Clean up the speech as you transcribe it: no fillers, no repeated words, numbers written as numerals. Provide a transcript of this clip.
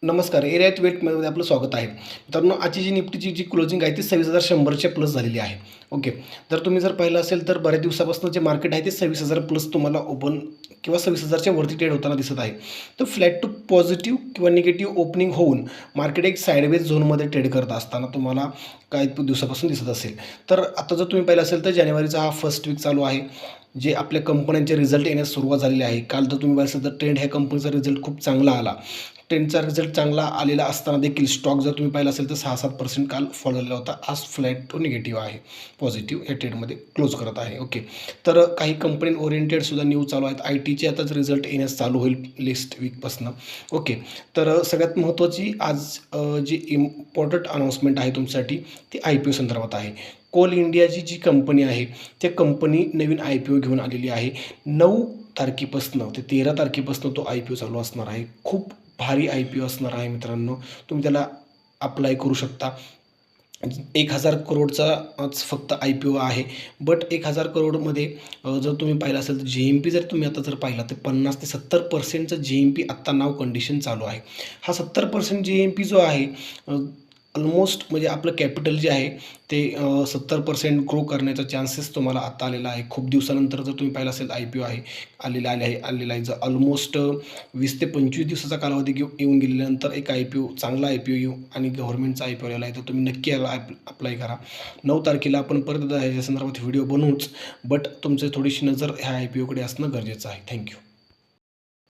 नमस्कार. एरियात वेटमध्ये आपलं स्वागत आहे. मित्रांनो, आजची जी निफ्टीची जी क्लोजिंग आहे ती 26,100च्या प्लस झालेली आहे. ओके. जर पाहिलं असेल तर बऱ्याच दिवसापासून जे मार्केट आहे ते 26,000 प्लस तुम्हाला ओपन किंवा 26,000च्या वरती ट्रेड होताना दिसत आहे. तर फ्लॅट टू पॉझिटिव्ह किंवा निगेटिव्ह ओपनिंग होऊन मार्केट एक साइडवेज झोनमध्ये ट्रेड करत असताना तुम्हाला काही दिवसापासून दिसत असेल. तर आता जर तुम्ही पाहिलं असेल तर जानेवारीचा हा फर्स्ट वीक चालू आहे. जे आपल्या कंपन्यांचे रिझल्ट येण्यास सुरुवात झालेली आहे. काल जर तुम्ही पाहिलं असेल तर ट्रेंड ह्या कंपनीचा रिझल्ट खूप चांगला आला. ट्रेंडचा रिझल्ट चांगला आलेला असताना देखील स्टॉक जर तुम्ही पाहिला असेल तर 6-7% काल फॉल झालेला होता. आज फ्लॅट टू निगेटिव्ह आहे. पॉझिटिव्ह या ट्रेडमध्ये क्लोज करत आहे. ओके. तर काही कंपनी ओरिएंटेडसुद्धा न्यूज चालू आहेत. ITचे आताच रिझल्ट येण्यास चालू होईल नेक्स्ट वीकपासून. ओके. तर सगळ्यात महत्त्वाची आज जी इम्पॉर्टंट अनाउन्समेंट आहे तुमच्यासाठी ती IPO संदर्भात आहे. कोल इंडियाची जी कंपनी आहे त्या कंपनी नवीन IPO घेऊन आलेली आहे. 9 तारखेपासून ते 13 तारखेपासून तो IPO चालू असणार आहे. खूप भारी IPO असणार आहे मित्रांनो. तुम्ही त्याला अप्लाय करू शकता. 1,000 करोडचा फक्त IPO आहे. बट 1,000 करोडमध्ये जर तुम्ही पाहिलं असेल तर GMP जर तुम्ही आता पाहिला तर 50 ते 70%चं GMP आत्ता नाव कंडिशन चालू आहे. हा 70% GMP जो आहे ऑलमोस्ट म्हणजे आपलं कॅपिटल जे आहे ते 70% ग्रो करण्याचा चान्सेस तुम्हाला आता आलेला आहे. खूप दिवसानंतर जर तुम्ही पाहिलं असेल IPO आहे आलेला आहे. जर ऑलमोस्ट 20 ते 25 दिवसाचा कालावधी येऊन गेल्यानंतर एक IPO चांगला IPO येऊ आणि गव्हर्नमेंटचा IPO आलेला आहे. तर तुम्ही नक्की याला अप्लाय करा. 9 तारखेला आपण परत याच्या संदर्भात व्हिडिओ बनवूच. बट तुमची थोडीशी नजर ह्या IPOकडे असणं गरजेचं आहे. थँक्यू.